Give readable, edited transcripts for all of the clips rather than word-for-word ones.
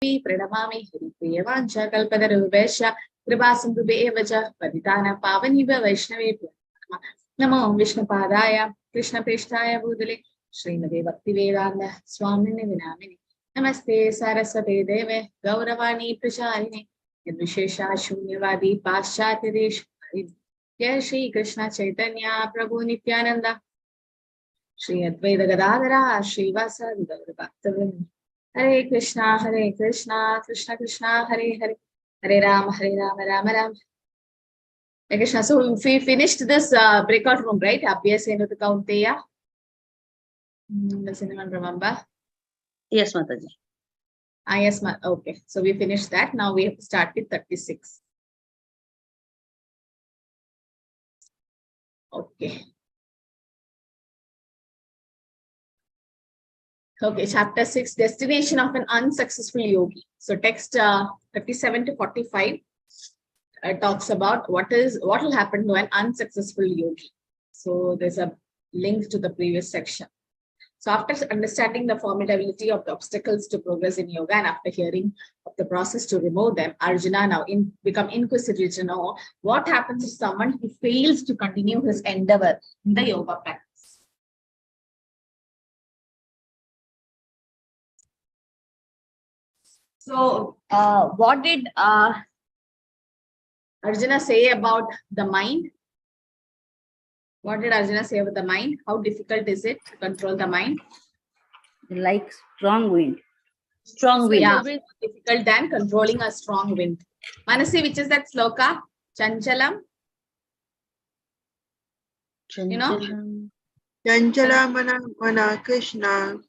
Pranamami Haripriya Vancha Kalpatarubhesha Kripasindhubheva Paditana Pavaniva Vaishnavi Namo Vishnupadaya Krishna Prishtaya Bhudale Srimade Bhakti Vedanta Swamini Vinamini Namaste Saraswate Deve Gauravani Prasharini Nirvishesha Shunyavadi Paschatya Deshvari Jai Shri Krishna Chaitanya Prabhu Nityananda Shri Advaita Gadadhara Shri Vasadi Gaura Bhaktivinoda Hare Krishna, Krishna Krishna, Hare Hare, Hare Rama, Rama Rama. Hare Krishna. So we finished this breakout room, right? Abhyasena Kaunteya. Does anyone remember? Yes, Mataji. Yes, okay. So we finished that. Now we have to start with 36. Okay. Okay, chapter 6, destination of an unsuccessful yogi. So text 37 to 45 talks about what will happen to an unsuccessful yogi. So there's a link to the previous section. So after understanding the formidability of the obstacles to progress in yoga and after hearing of the process to remove them, Arjuna now become inquisitive to know what happens to someone who fails to continue his endeavor in the yoga practice. So, what did Arjuna say about the mind? What did Arjuna say about the mind? How difficult is it to control the mind? Like strong wind. Strong wind. Yeah, more difficult than controlling a strong wind. Manasi, which is that sloka? Chanchalam? You know? Chanchala mana Krishna.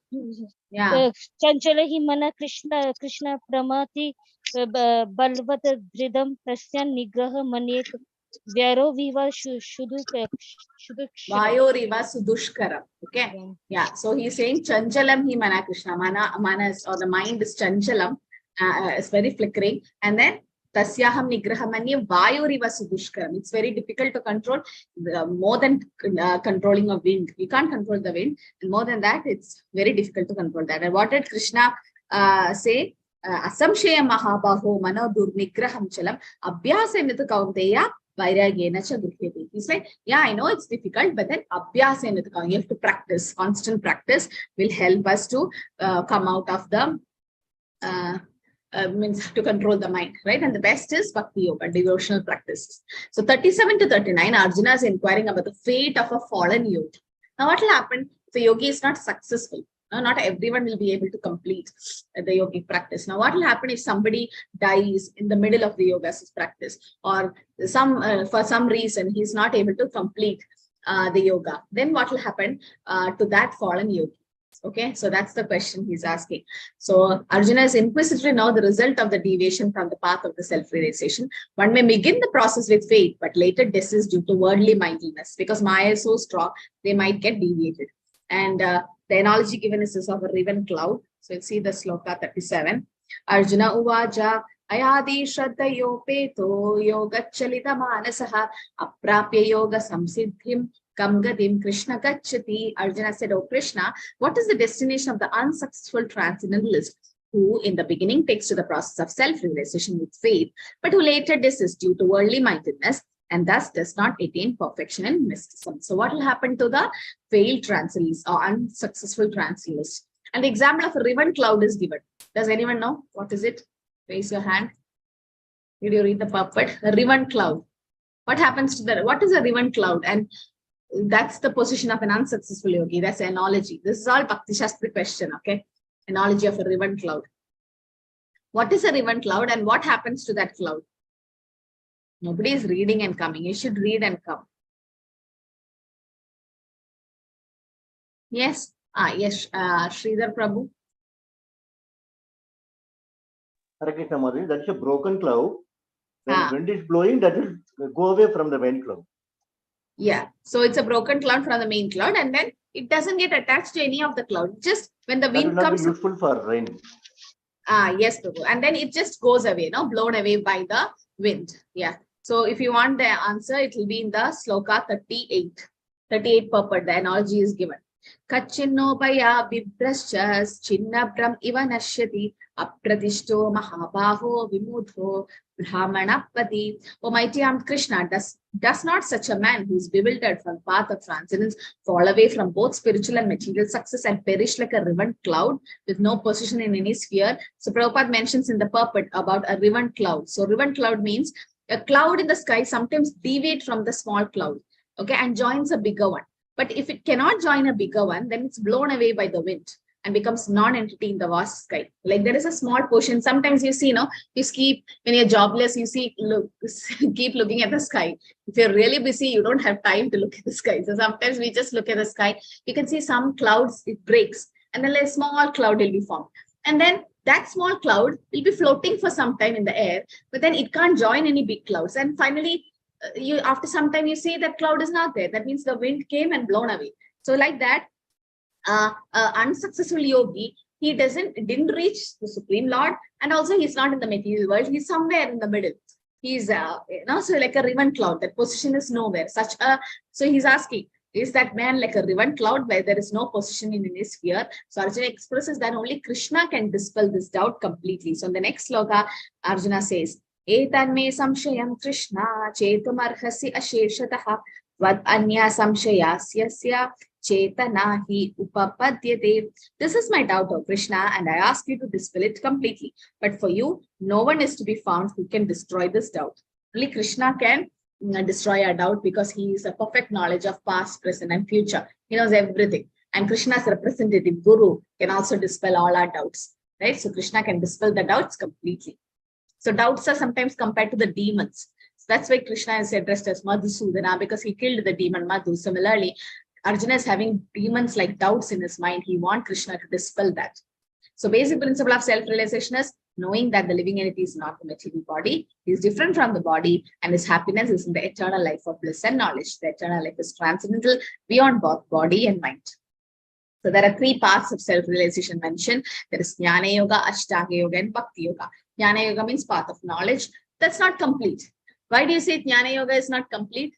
Yeah. Chanchala hi mana Krishna pramati balvat dhridam tasya nigraha manek vyaro viva Vayoriva sudushkaram. Okay. Yeah. So he's saying chanchalam hi mana Krishna. Manas or the mind is chanchalam. It's very flickering. And then tasyaham nigrahamanya vayoriva sudushkaram. It's very difficult to control, more than controlling a wind. You can't control the wind. And more than that, it's very difficult to control that. And what did Krishna say? Asamshaya mahabaho mano durnigraham chalam abhyasa nithu kaunteya vairagyena cha gruhyate. He's like, yeah, I know it's difficult, but then abhyasa nithu kaunteya. You have to practice. Constant practice will help us to come out of the means to control the mind, right? And the best is Bhakti Yoga, devotional practices. So 37 to 39, Arjuna is inquiring about the fate of a fallen yogi. Now what will happen if a yogi is not successful? Now, not everyone will be able to complete the yogic practice. Now what will happen if somebody dies in the middle of the yoga practice, or for some reason he's not able to complete the yoga? Then what will happen to that fallen yogi? Okay, so that's the question he's asking. So Arjuna is inquisitive to know the result of the deviation from the path of the self-realization. One may begin the process with faith, but later desist due to worldly mindedness, because Maya is so strong, they might get deviated. And the analogy given is this of a riven cloud. So you see the sloka 37. Arjuna uvaja ayadi shraddha yopeto yogachalita manasaha aprapya yoga samsiddhim Kam gadim Krishna gacchati. Arjuna said, oh Krishna, what is the destination of the unsuccessful transcendentalist who in the beginning takes to the process of self-realization with faith, but who later desists due to worldly mindedness and thus does not attain perfection in mysticism? So what will happen to the failed transcendentalist or unsuccessful transcendentalist? And the example of a riven cloud is given. Does anyone know? What is it? Raise your hand. Did you read the purport? A riven cloud. What happens to the, what is a riven cloud? And that's the position of an unsuccessful yogi. That's an analogy. This is all Bhakti Shastri question, okay? Analogy of a riven cloud. What is a riven cloud and what happens to that cloud? Nobody is reading and coming. You should read and come. Yes. Yes. Sridhar Prabhu. Hare Krishna Madhuri, that is a broken cloud. When wind is blowing, that will go away from the main cloud. Yeah, so it's a broken cloud from the main cloud, and then it doesn't get attached to any of the cloud. Just when the wind comes, be useful for rain. Yes, Prabhu. And then it just goes away, blown away by the wind. Yeah. So if you want the answer, it will be in the sloka 38. 38 purport. The analogy is given. Kachinobaya vibrashas chinnabram iva nashyati apratishto mahabaho vimudho brahmanapati. O mighty armed Krishna, does not such a man who is bewildered from the path of transcendence fall away from both spiritual and material success and perish like a riven cloud with no position in any sphere? So Prabhupada mentions in the purport about a riven cloud. So riven cloud means a cloud in the sky sometimes deviate from the small cloud, okay, and joins a bigger one. But if it cannot join a bigger one, then it's blown away by the wind and becomes non-entity in the vast sky. Like there is a small portion. Sometimes you see, you keep, when you're jobless, you see, keep looking at the sky. If you're really busy, you don't have time to look at the sky. So sometimes we just look at the sky. You can see some clouds, it breaks, and then a small cloud will be formed. And then that small cloud will be floating for some time in the air, but then it can't join any big clouds. And finally, after some time, you see that cloud is not there. That means the wind came and blown away. So like that, unsuccessful yogi, he didn't reach the Supreme Lord, and also he's not in the material world. He's somewhere in the middle. He's so like a riven cloud. That position is nowhere. So he's asking, is that man like a riven cloud where there is no position in any sphere? So Arjuna expresses that only Krishna can dispel this doubt completely. So in the next sloka, Arjuna says, Etanme samshayam Krishna chetumarhasi asheshataha vad anya samshayasyasya chetana hi upapadyate. This is my doubt, O Krishna, and I ask you to dispel it completely. But for you, no one is to be found who can destroy this doubt. Only Krishna can destroy our doubt because he is a perfect knowledge of past, present, and future. He knows everything. And Krishna's representative, Guru, can also dispel all our doubts. Right? So Krishna can dispel the doubts completely. So doubts are sometimes compared to the demons. So that's why Krishna is addressed as Madhusudana, because he killed the demon Madhu. Similarly, Arjuna is having demons like doubts in his mind. He wants Krishna to dispel that. So basic principle of self-realization is knowing that the living entity is not the material body. He is different from the body, and his happiness is in the eternal life of bliss and knowledge. The eternal life is transcendental beyond both body and mind. So there are three paths of self-realization mentioned. There is Jnana Yoga, Ashtanga Yoga, and Bhakti Yoga. Jnana Yoga means path of knowledge. That's not complete. Why do you say Jnana Yoga is not complete?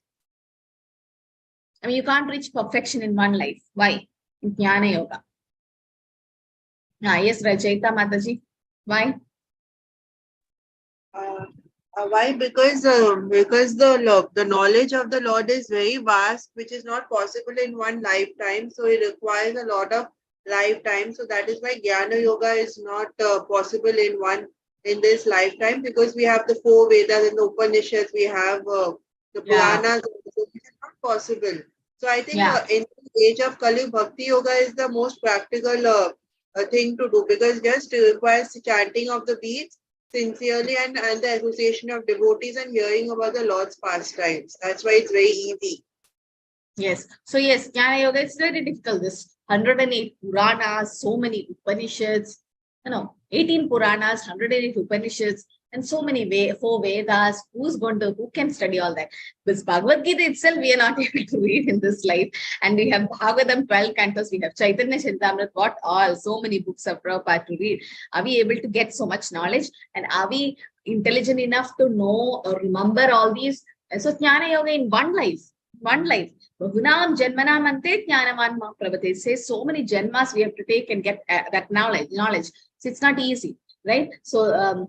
I mean, you can't reach perfection in one life. Why? In Jnana Yoga. Yes, Rajaita Mataji. Why? Why? Because the knowledge of the Lord is very vast, which is not possible in one lifetime. So it requires a lot of lifetime. So that is why Jnana Yoga is not possible in this lifetime, because we have the 4 Vedas and the Upanishads, we have the Puranas, so it is not possible. So I think in the age of Kali, Bhakti Yoga is the most practical thing to do, because just requires chanting of the beads sincerely and the association of devotees and hearing about the Lord's pastimes. That's why it's very easy. Yes. So yes, Jnana Yoga is very difficult. This 108 Puranas, so many Upanishads, 18 Puranas, 108 Upanishads, and so many 4 Vedas. Who can study all that? This Bhagavad Gita itself, we are not able to read in this life. And we have Bhagavatam 12 cantos, we have Chaitanya Charitamrita, what all, so many books of Prabhupada to read. Are we able to get so much knowledge? And are we intelligent enough to know or remember all these? So Jnana Yoga in one life. Bahunam Janmanam Ante Jnanaman Prabhate says so many Janmas we have to take and get that knowledge. So it's not easy, right? So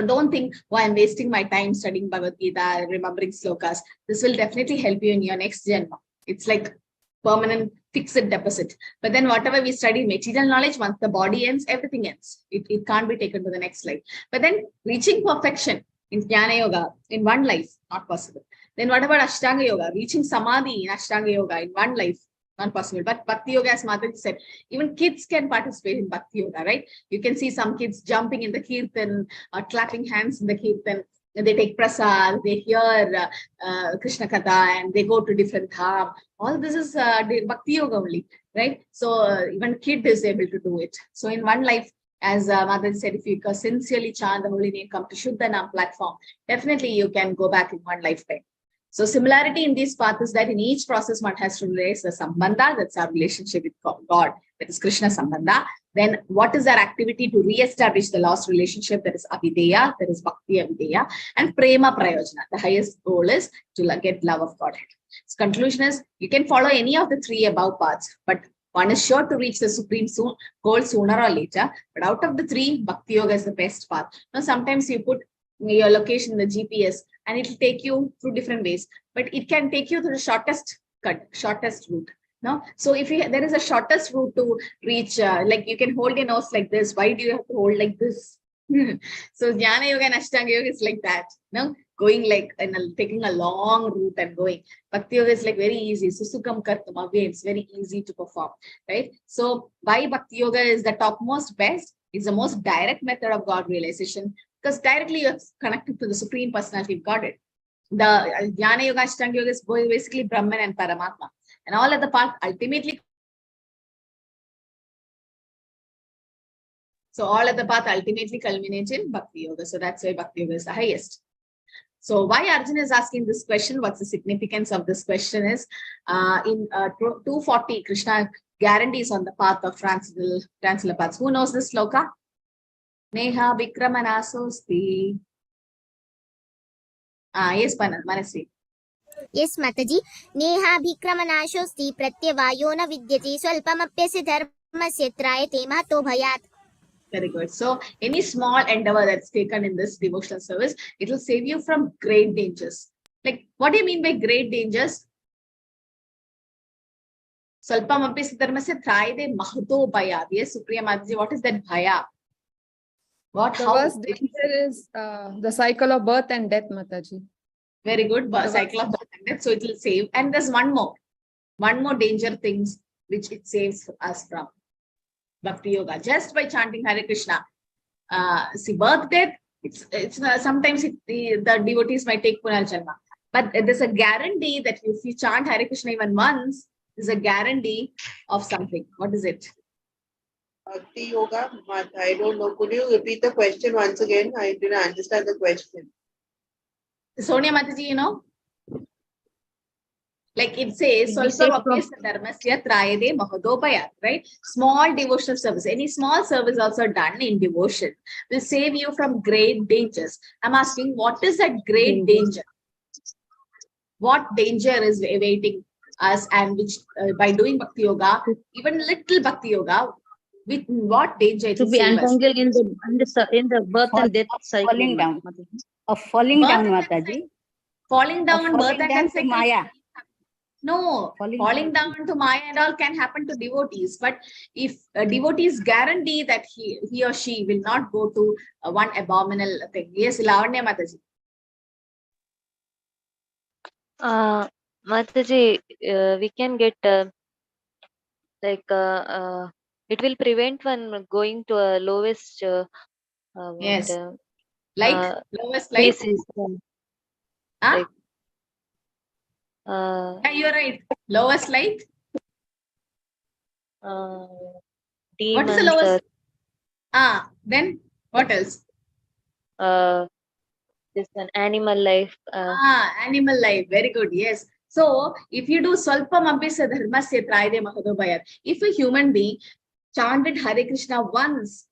don't think, I'm wasting my time studying Bhagavad Gita, remembering slokas. This will definitely help you in your next Janma. It's like permanent fixed deposit. But then whatever we study, material knowledge, once the body ends, everything ends. It can't be taken to the next life. But then reaching perfection in Jnana Yoga in one life, not possible. Then what about Ashtanga Yoga? Reaching Samadhi in Ashtanga Yoga in one life, not possible. But Bhakti Yoga, as Mataji said, even kids can participate in Bhakti Yoga, right? You can see some kids jumping in the kirtan or clapping hands in the kirtan. They take prasad, they hear Krishna Katha, and they go to different dham. All this is Bhakti Yoga only, right? So even kid is able to do it. So in one life, as Mataji said, if you sincerely chant the holy name, come to Shuddhanam platform, definitely you can go back in one lifetime. So similarity in this path is that in each process one has to realize the Sambandha, that's our relationship with God, that is Krishna Sambandha. Then what is our activity to re-establish the lost relationship? That is Avideya, that is Bhakti Avideya, and Prema Prayojana. The highest goal is to get love of Godhead. So conclusion is, you can follow any of the three above paths, but one is sure to reach the supreme goal sooner or later. But out of the three, Bhakti Yoga is the best path. Now, sometimes you put your location in the GPS and it will take you through different ways, but it can take you to the shortest route. No, so if there is a shortest route to reach, like you can hold your nose like this. Why do you have to hold like this? So Jnana Yoga and Ashtanga Yoga is like that. No, going like taking a long route and going. Bhakti Yoga is like very easy. Susukam kartum avya. It's very easy to perform, right? So why Bhakti Yoga is the topmost best? It's the most direct method of God realization, because directly you're connected to the Supreme Personality of Godhead. The Jnana Yoga, Ashtanga Yoga is basically Brahman and Paramatma, and all other paths ultimately. So all of the path ultimately culminate in Bhakti Yoga. So that's why Bhakti Yoga is the highest. So why Arjuna is asking this question, what's the significance of this question is, in 240, Krishna guarantees on the path of transcendental paths. Who knows this sloka? Neha Vikramanasosti. Yes, Manasi. Yes, Mataji. Neha Bhikramanasosti pratyavayo na vidyati swalpamapyasya dharmasya trayate mahato bhayat. Very good. So any small endeavor that's taken in this devotional service, it will save you from great dangers. Like, what do you mean by great dangers? Salpam api dharmasya trayate mahato bhayat. Yes, Supriya Mataji, what is that bhaya? What? The How? worst danger is the cycle of birth and death, Mataji. Very good. Cycle of birth and death. So it will save. And there's one more danger things which it saves us from. Bhakti Yoga, just by chanting Hare Krishna. See, birth, death, it's sometimes the devotees might take Punarjanma. But there's a guarantee that if you chant Hare Krishna even once, there's a guarantee of something. What is it? Bhakti Yoga, I don't know. Could you repeat the question once again? I didn't understand the question. Sonia Mataji, you know? Like it says, right? Small devotional service. Any small service also done in devotion will save you from great dangers. I'm asking, what is that great danger? What danger is awaiting us, and which by doing Bhakti Yoga, even little Bhakti Yoga, with what danger it To will be save us? entangled in the birth and death cycle. Falling down. Of falling Birth down, and death Mataji. cycle. Falling down, birth Falling and down death to cycle. Maya. No, falling down to Maya and all can happen to devotees. But if devotees guarantee that he or she will not go to one abominable thing. Yes, Lavanya Mataji. Mataji, we can get it will prevent one going to a lowest Yes. Like lowest light. places. Huh? Yeah, You're right. Lowest light. demons. What is the lowest? Then what else? This an animal life. Animal life. Very good. Yes. So if you do Swalpam Abhisya Dharmasya Trayade Mahadobhayat, if a human being chanted Hare Krishna once,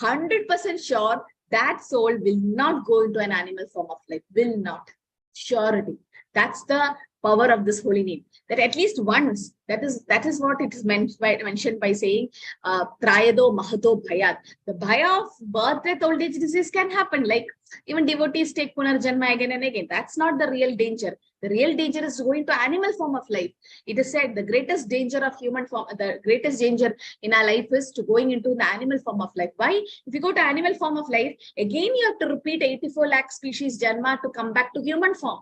100% sure that soul will not go into an animal form of life. Will not. Surety. That's the power of this holy name. That at least once, that is what it is mentioned by saying Trayado Mahato Bhayat. The bhaya of birth, death, old age, disease can happen. Like even devotees take Punarjanma again and again. That's not the real danger. The real danger is going to animal form of life. It is said the greatest danger of human form, the greatest danger in our life is to going into the animal form of life. Why? If you go to animal form of life, again you have to repeat 84 lakh species Janma to come back to human form.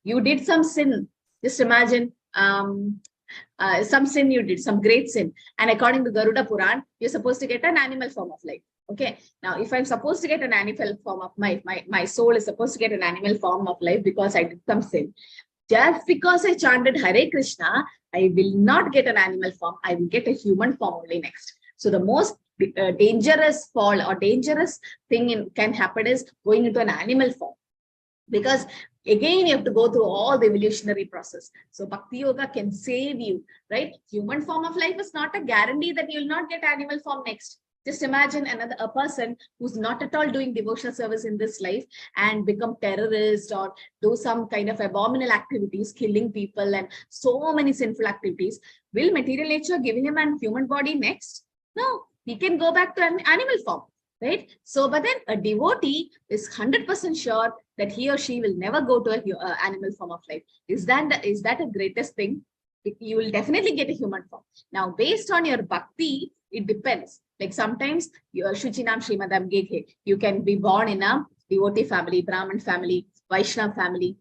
You did some sin. Just imagine some sin you did, some great sin. And according to Garuda Puran, you're supposed to get an animal form of life. Okay. Now, if I'm supposed to get an animal form of my soul is supposed to get an animal form of life because I did some sin. Just because I chanted Hare Krishna, I will not get an animal form. I will get a human form only next. So the most dangerous fall or dangerous thing can happen is going into an animal form. Because again, you have to go through all the evolutionary process. So Bhakti Yoga can save you, right? Human form of life is not a guarantee that you will not get animal form next. Just imagine a person who's not at all doing devotional service in this life and become terrorist or do some kind of abominable activities, killing people and so many sinful activities. Will material nature give him a human body next? No, he can go back to an animal form, right? So, but then a devotee is 100% sure that he or she will never go to an animal form of life. Is that a greatest thing? You will definitely get a human form. Now, based on your bhakti, it depends. Like sometimes your Shuchinam Srimadam Gekhe, you can be born in a devotee family, Brahmin family, Vaishnav family,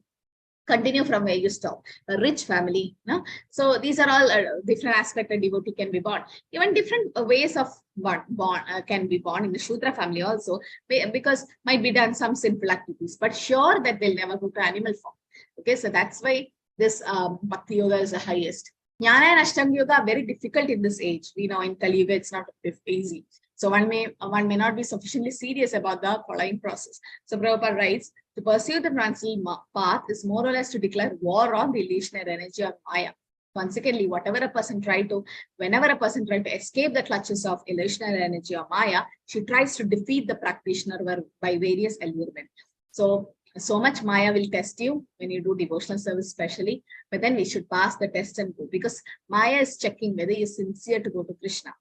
continue from where you stop, a rich family. No? So these are all different aspects a devotee can be born. Even different ways of born can be born in the Shudra family also, because might be done some sinful activities, but sure that they'll never go to animal form. Okay, so that's why this Bhakti Yoga is the highest. Jnana and Ashtanga Yoga are very difficult in this age. We know in Kali Yuga it's not easy. So one may not be sufficiently serious about the following process. So Prabhupada writes, to pursue the transcendental path is more or less to declare war on the illusionary energy of Maya. Consequently, whenever a person tries to escape the clutches of illusionary energy of Maya, she tries to defeat the practitioner by various allurements. So much Maya will test you when you do devotional service especially, but then we should pass the test and go, because Maya is checking whether you're sincere to go to Krishna.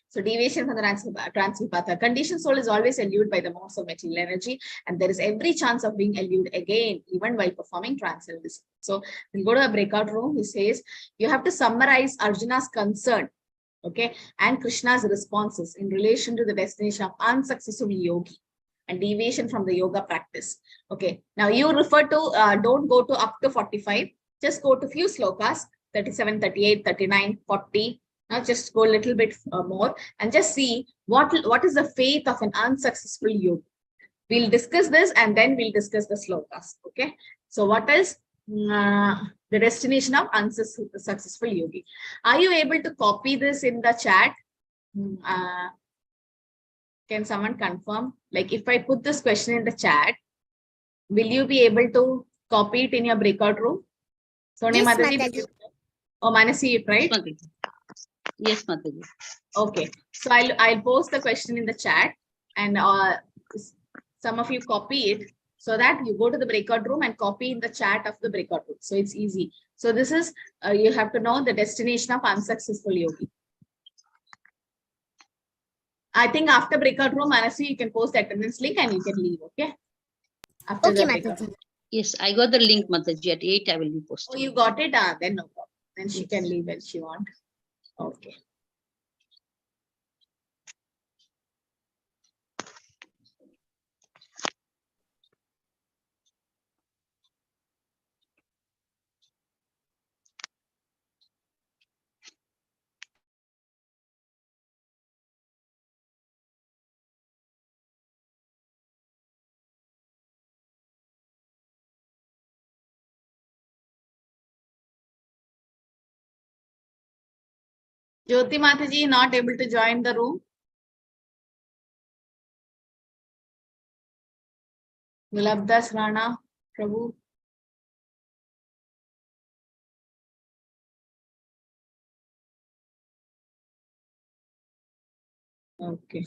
So deviation from the transcendental path. A conditioned soul is always allured by the modes of material energy, and there is every chance of being allured again, even while performing transcendentalism. So we'll go to a breakout room. He says, you have to summarize Arjuna's concern, okay, and Krishna's responses in relation to the destination of unsuccessful yogi and deviation from the yoga practice. Okay, now you refer to, don't go to up to 45, just go to few slokas, 37, 38, 39, 40. Now just go a little bit more and just see what is the fate of an unsuccessful yogi. We'll discuss this and then we'll discuss the slokas. Okay, so what is the destination of unsuccessful yogi? Are you able to copy this in the chat? Can someone confirm? Like if I put this question in the chat, will you be able to copy it in your breakout room? Sonia Yes, Mataji, Mataji. oh, Manasi, it right? Yes, Mataji. Okay, so I'll post the question in the chat, and some of you copy it so that you go to the breakout room and copy in the chat of the breakout room. So it's easy. So this is you have to know the destination of unsuccessful yogi. I think after breakout room, Manasi, you can post the attendance link and you can leave. Okay. After Okay, the breakout. Mataji. Yes, I got the link, Mataji. At 8, I will be Oh, posting. you got it? Then no problem. Then she can leave when she wants. Okay. Jyoti Mataji not able to join the room. Gulabdas Rana, Prabhu. Okay.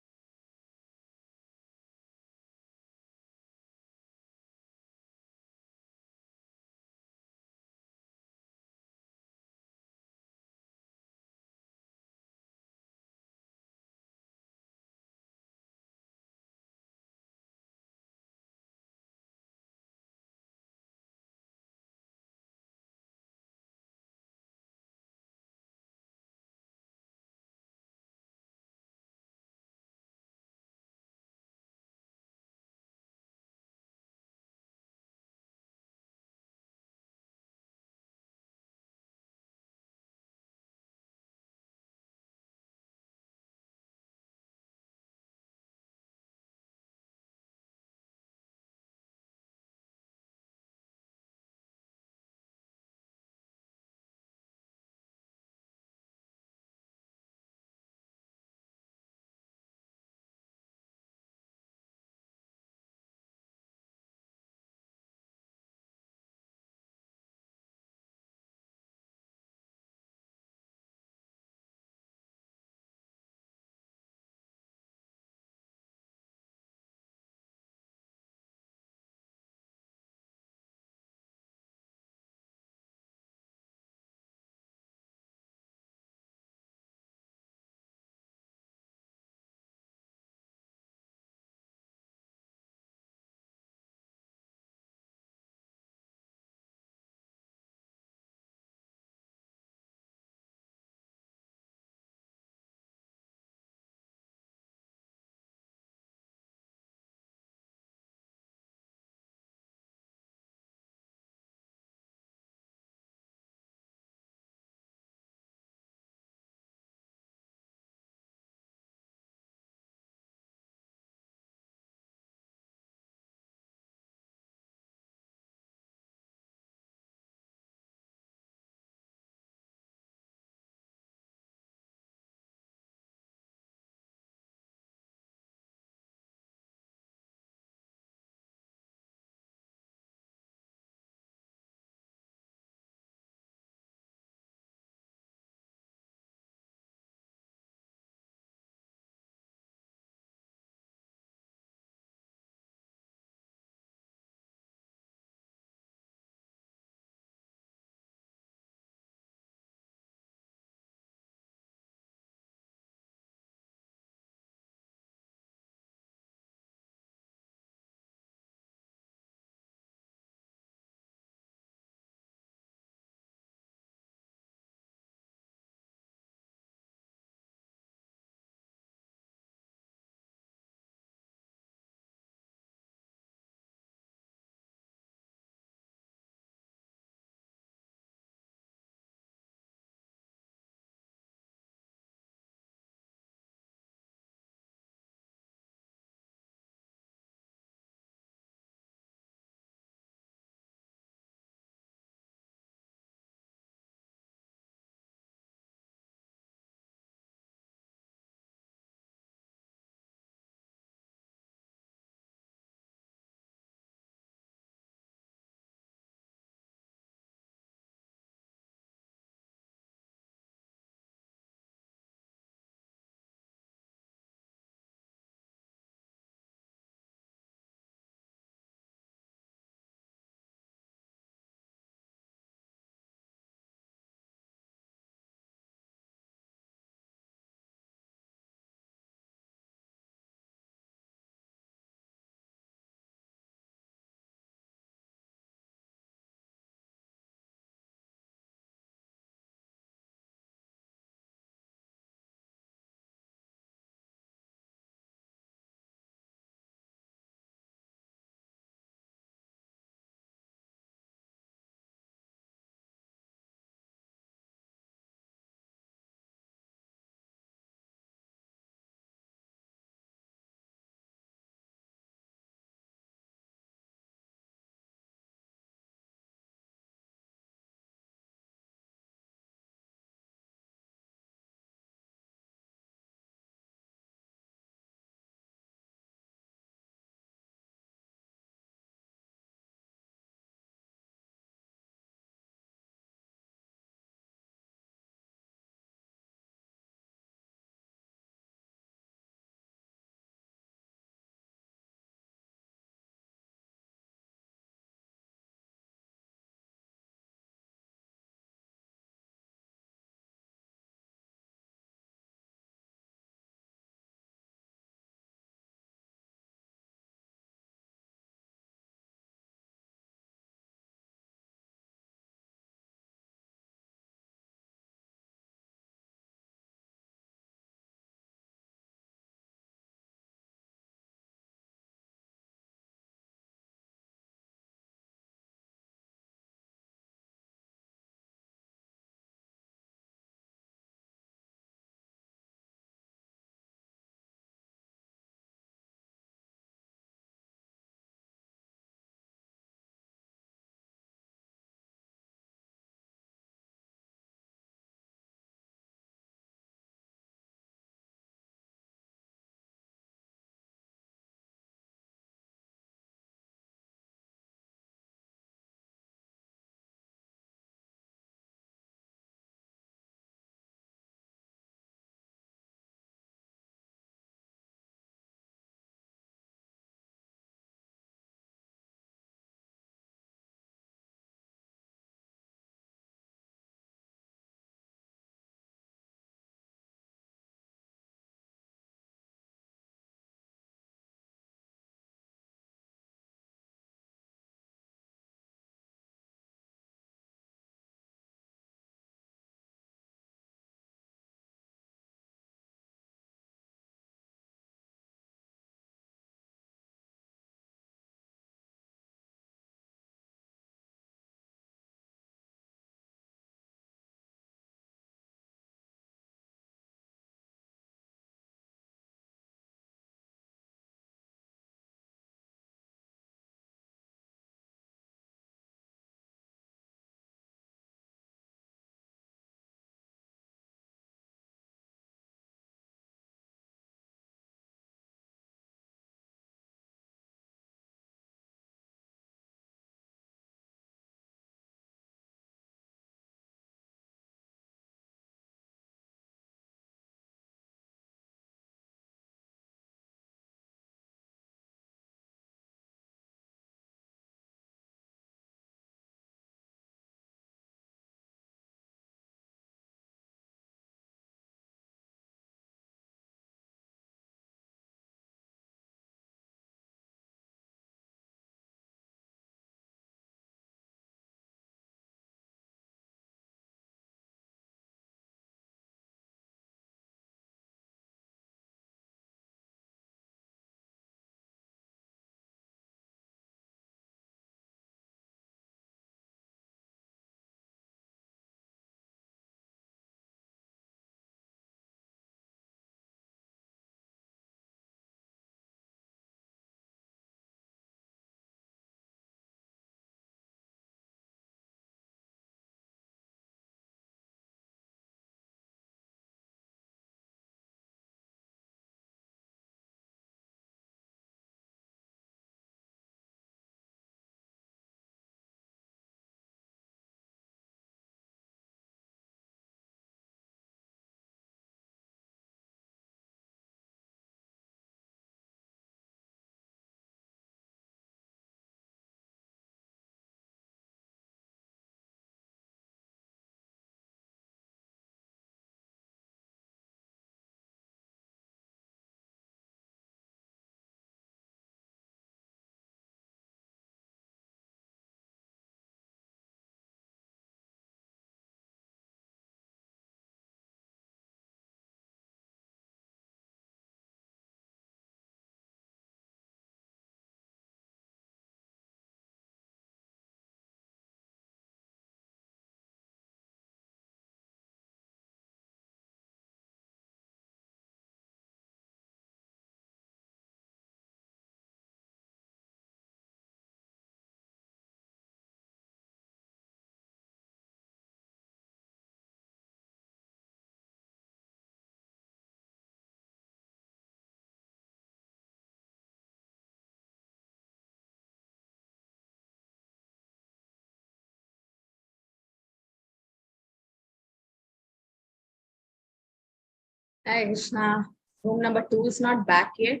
Hi, Krishna. Room number 2 is not back yet.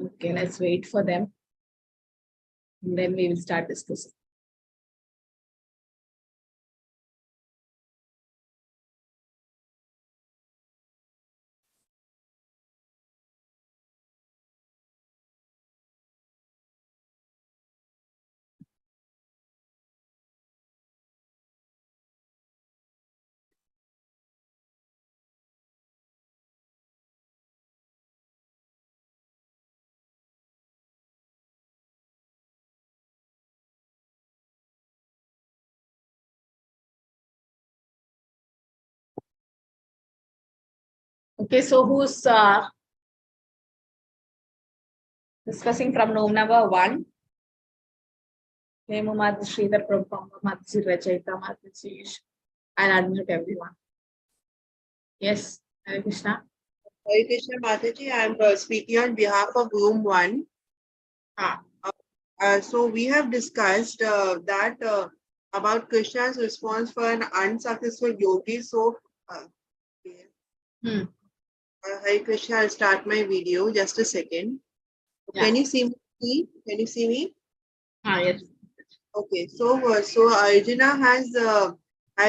Okay, let's wait for them. And then we will start discussing. Okay, so who's discussing from room number 1? Hemu Mad Sridhar Prabhu Madsi Rachaita Madsi. I'll unmute everyone. Yes, Hare Krishna. Hare Krishna Mataji, I am speaking on behalf of room 1. So we have discussed that about Krishna's response for an unsuccessful yogi. So, Hare Krishna, I'll start my video. Just a second. Yeah. Can you see me? Can you see me? Yes. Okay. So Arjuna has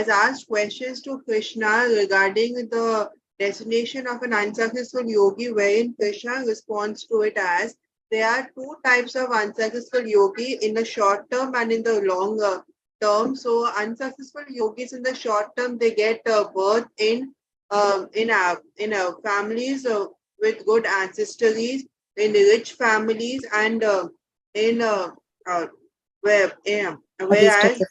asked questions to Krishna regarding the destination of an unsuccessful yogi, wherein Krishna responds to it as there are 2 types of unsuccessful yogi in the short term and in the long term. So unsuccessful yogis in the short term, they get birth in families with good ancestries, in rich families, and whereas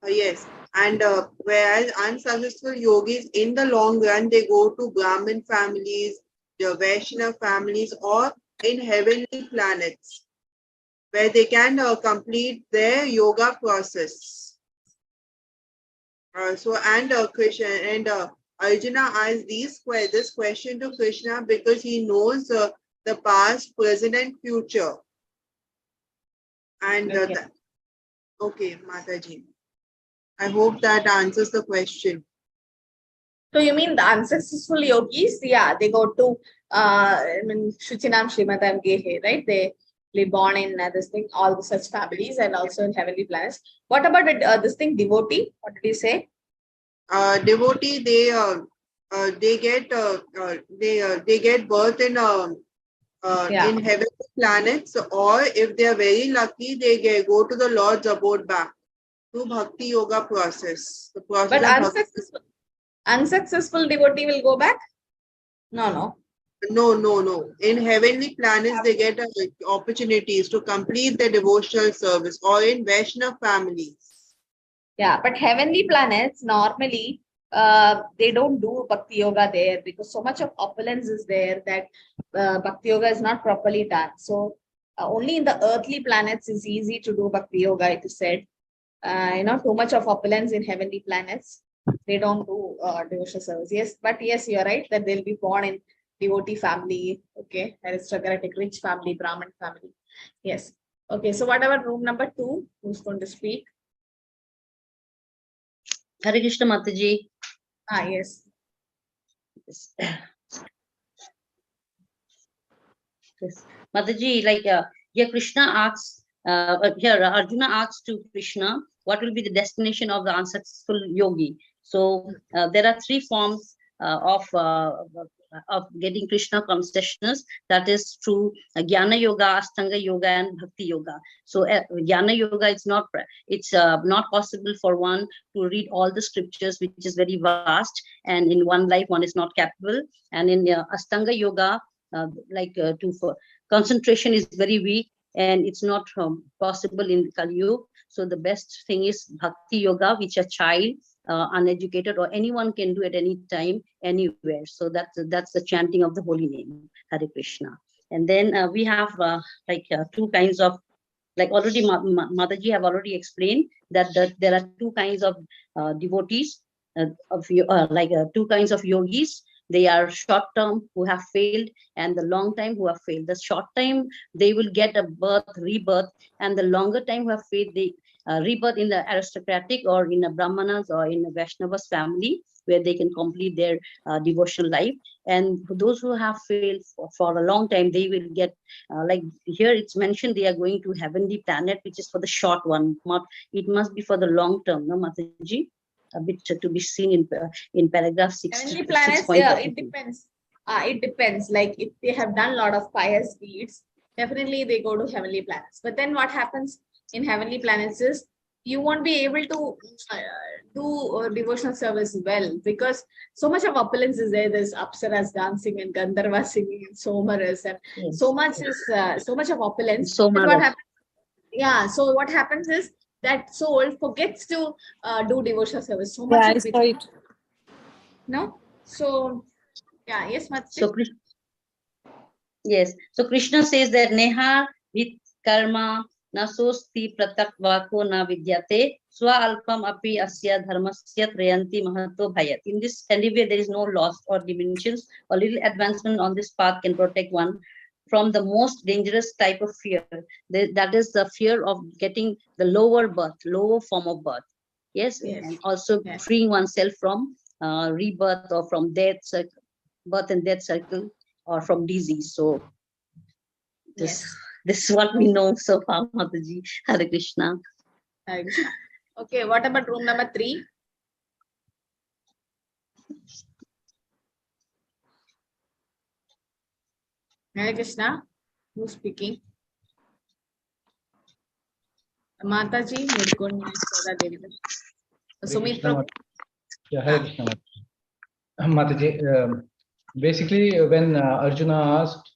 yes, and whereas unsuccessful yogis in the long run, they go to Brahmin families, the Vaishnava families, or in heavenly planets, where they can complete their yoga process. Krishna and Arjuna asked this question to Krishna because he knows the past, present, and future. And okay, Mataji. I hope that answers the question. So you mean the unsuccessful yogis? Yeah, they go to Shuchinam Srimadam Gehe, right? They born in this thing, all the such families, and also in heavenly planets. What about this thing, devotee? What did he say? Devotee, they get birth in heavenly planets, or if they are very lucky, they go to the Lord's abode back to Bhakti Yoga process. The process but unsuccessful devotee will go back? No. No. In heavenly planets, they get opportunities to complete their devotional service, or in Vaishnava families. Yeah, but heavenly planets normally they don't do Bhakti Yoga there because so much of opulence is there that Bhakti Yoga is not properly done. So only in the earthly planets is easy to do Bhakti Yoga, it is said. Too much of opulence in heavenly planets. They don't do devotional service. Yes, but yes, you're right that they'll be born in devotee family, okay, aristocratic, rich family, Brahmin family. Yes. Okay, so whatever room number 2, who's going to speak? Hare Krishna Mataji. Yes. Yes. Mataji, here Krishna asks, here Arjuna asks to Krishna, what will be the destination of the unsuccessful yogi? So there are 3 forms of getting Krishna consciousness, that is through Jnana Yoga, Astanga Yoga, and Bhakti Yoga. So Jnana Yoga, it's not possible for one to read all the scriptures, which is very vast, and in one life one is not capable. And in Astanga Yoga, concentration is very weak, and it's not possible in Kali Yuga. So the best thing is Bhakti Yoga, which a child, uneducated, or anyone can do at any time, anywhere. So that's the chanting of the holy name, Hare Krishna. And then we have 2 kinds of, like already Mataji have already explained that there are 2 kinds of devotees, 2 kinds of yogis. They are short term who have failed, and the long time who have failed. The short time, they will get a rebirth, and the longer time who have failed, they rebirth in the aristocratic or in a Brahmanas or in a Vaishnava's family. where they can complete their devotional life. And for those who have failed for a long time, they will get, like here it's mentioned, they are going to heavenly planet, which is for the short one. It must be for the long term, no, Mataji? A bit to be seen in paragraph 6. Heavenly planets, yeah, it depends. It depends. Like if they have done a lot of pious deeds, definitely they go to heavenly planets. But then what happens in heavenly planets is you won't be able to do devotional service well, because so much of opulence is there. There's Apsaras dancing and Gandharva singing and Somaras, and Yes. so much is so much of opulence. So Then much. what happens? Yeah. So what happens is that soul forgets to do devotional service. So much. Yeah, I of saw it. No. So yeah. Yes, Matri. So yes. So Krishna says that Neha with karma nasosti pratak vako na vidyate swa alpam api asya dharmasya trayanti mahato bhayat. In this anyway, there is no loss or diminutions. A little advancement on this path can protect one from the most dangerous type of fear. That is the fear of getting the lower birth, lower form of birth. Yes, Yes. and also Yes. freeing oneself from rebirth or from death, birth and death cycle, or from disease. So this is what we know so far, Mataji. Hare Krishna. Hare Krishna. Okay, what about room number 3? Hare Krishna. Who's speaking? Mataji, Sumit Prabhu. Yeah, Hare Krishna. Mataji, basically, when Arjuna asked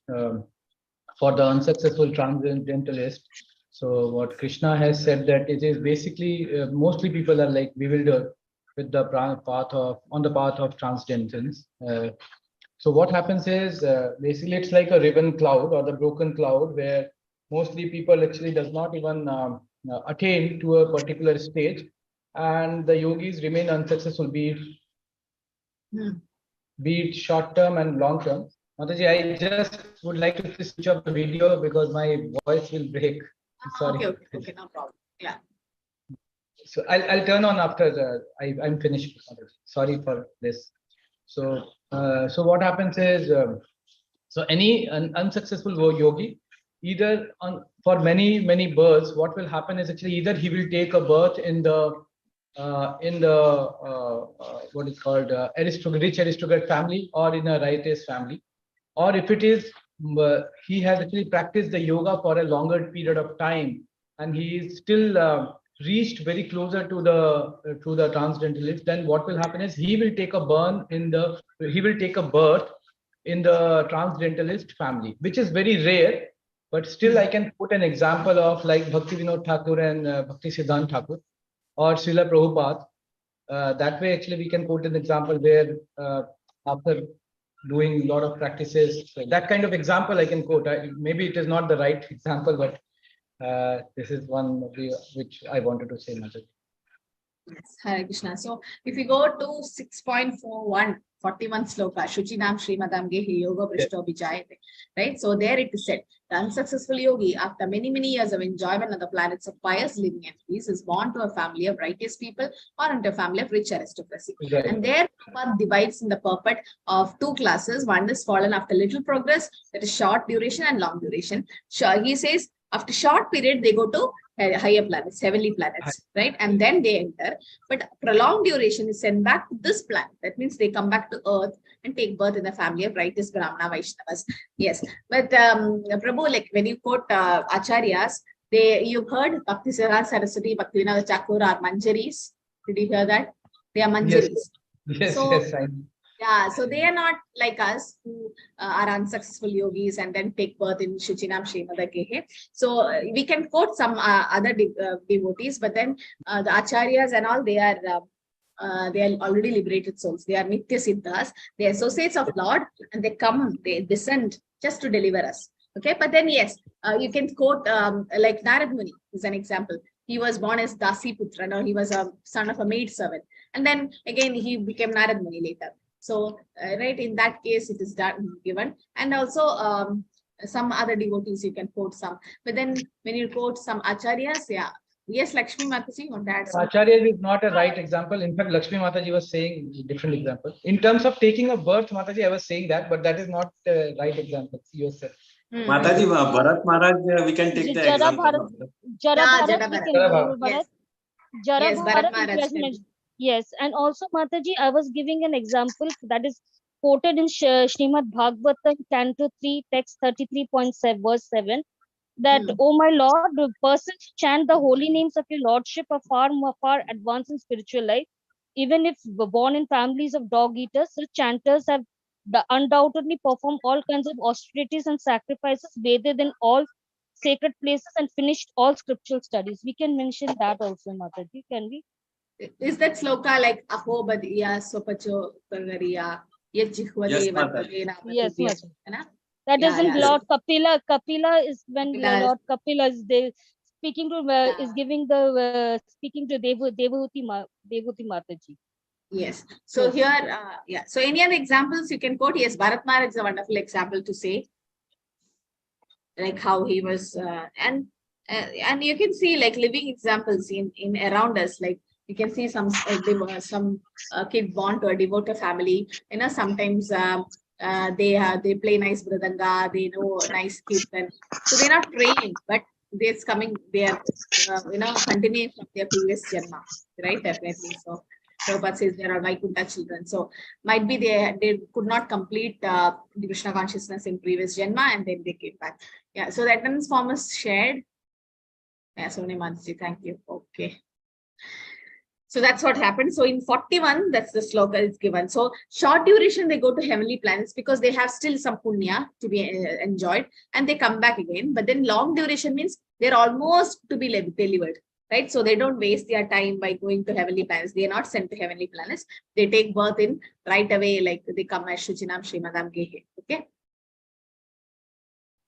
for the unsuccessful transcendentalist, so what Krishna has said that it is basically mostly people are like bewildered with the on the path of transcendence. So what happens is basically it's like a riven cloud or the broken cloud, where mostly people actually does not even attain to a particular stage, and the yogis remain unsuccessful, be it short term and long term. Mataji, I just would like to switch off the video because my voice will break. Sorry. Okay, no problem. Yeah. So I'll turn on after I'm finished. Sorry for this. So so what happens is so any unsuccessful what will happen is actually either he will take a birth in the what is called rich aristocrat family, or in a riotous family, or if it is he has actually practiced the yoga for a longer period of time and he is still reached very closer to the transcendentalist, then what will happen is he will take a birth in the transcendentalist family, which is very rare. But still, I can put an example of like Bhakti Vinod Thakur and Bhakti Siddhant Thakur or Srila Prabhupada. That way, actually, we can quote an example where after doing a lot of practices, that kind of example I can quote. Maybe it is not the right example, but this is one of the, which I wanted to say. Yes, Hare Krishna. So if you go to 6.41, 41 sloka, Shuchinam Srimadam Gehi Yoga Prishto Vijayate, right? So there it is said, the unsuccessful yogi, after many, many years of enjoyment on the planets of pious living and peace, is born to a family of righteous people or into a family of rich aristocracy. Right. And there Prabhupada divides in the purport of 2 classes. One is fallen after little progress, that is short duration and long duration. He says after short period, they go to higher planets, heavenly planets, right? And then they enter. But prolonged duration is sent back to this planet. That means they come back to earth and take birth in the family of righteous Brahmana Vaishnavas. Yes. But Prabhu, like when you quote Acharyas, you've heard Bhakti Saraswati, Bhakti Vinod Thakur are Manjaris. Did you hear that? They are Manjaris. Yes, so, yes, I know. Yeah, so they are not like us who are unsuccessful yogis and then take birth in Shuchinam Srimada Gehe. So we can quote some other devotees, but then the acharyas and all, they are already liberated souls. They are Nitya Siddhas. They are associates of Lord, and they descend just to deliver us. Okay, but then yes, you can quote like Narad Muni is an example. He was born as Dasi Putra. No, he was a son of a maid servant, and then again he became Narad Muni later. So, right, in that case, it is given. And also some other devotees, you can quote some. But then when you quote some acharyas, yeah, Yes, Lakshmi Mataji, want to add something? Acharya is not a right example. In fact, Lakshmi Mataji was saying a different example. In terms of taking a birth, Mataji, I was saying that, but that is not the right example. Yourself. Mataji, Bharat Maharaj, we can take the Jara example. Bharat, Jara Yeah, Bharat, Jara we Bharat. can Jara go Bharat. Bharat. Yes. Jara Yes, Bharat Bharat Maharaj is can mentioned. Yes, and also Mataji, I was giving an example that is quoted in Srimad Bhagavatam, Canto 3, text 33.7, verse 7, that, "O my Lord, the persons who chant the holy names of your Lordship are far advanced in spiritual life. Even if born in families of dog eaters, such chanters have undoubtedly performed all kinds of austerities and sacrifices, bathed in all sacred places, and finished all scriptural studies." We can mention that also, Mataji. Can we? Is that sloka like Aho Badiya Sopacho Kangariya Yes, Mataji. Yes, Mataji. That That is in yeah. Lord Kapila. Kapila is when Kapila Lord Kapila is speaking to is giving the speaking to Devahuti Mataji. Yes. So Yes. here, yeah. So any other examples you can quote? Yes, Bharat Maharaj is a wonderful example to say, like how he was, and you can see like living examples in around us. Like you can see some kid born to a devoted family. You know, sometimes they play nice mridanga, they know nice kirtan. So they're not trained, but they're coming. They are continuing from their previous janma, right? Definitely. So Prabhupada says there are Vaikuntha children. So might be they could not complete the Krishna consciousness in previous janma, and then they came back. Yeah, so the attendance form is shared. Yeah, Soni Mataji, thank you. Okay. So that's what happened. So in 41, that's the sloka is given. So short duration, they go to heavenly planets because they have still some punya to be enjoyed, and they come back again. But then long duration means they're almost to be delivered. Right, so they don't waste their time by going to heavenly planets. They are not sent to heavenly planets. They take birth in right away, like they come as Shuchinam Srimadam Gehe. Okay.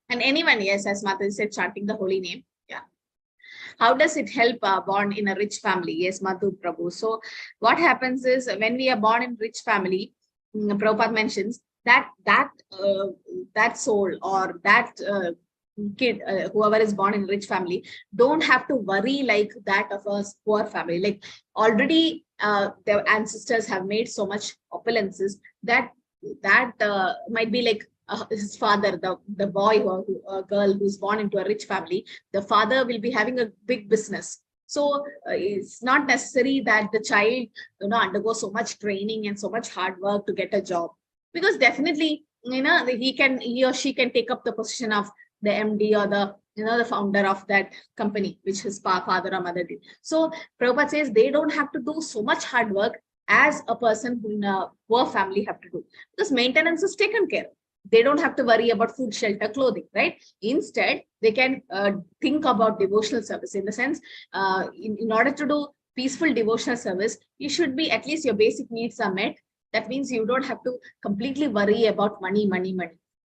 And anyone, yes, as Mataji said, chanting the holy name. Yeah. How does it help born in a rich family? Yes, Madhu Prabhu. So what happens is when we are born in rich family, Prabhupada mentions that soul or that kid, whoever is born in rich family, don't have to worry like that of a poor family. Like already their ancestors have made so much opulences that might be like his father, the boy or girl who's born into a rich family, the father will be having a big business. So it's not necessary that the child undergo so much training and so much hard work to get a job, because definitely he or she can take up the position of the MD or the founder of that company, which his father or mother did. So Prabhupada says they don't have to do so much hard work as a person who in a poor family have to do, because maintenance is taken care of. They don't have to worry about food, shelter, clothing, right? Instead, they can think about devotional service in the sense, in order to do peaceful devotional service, you should be, at least your basic needs are met. That means you don't have to completely worry about money.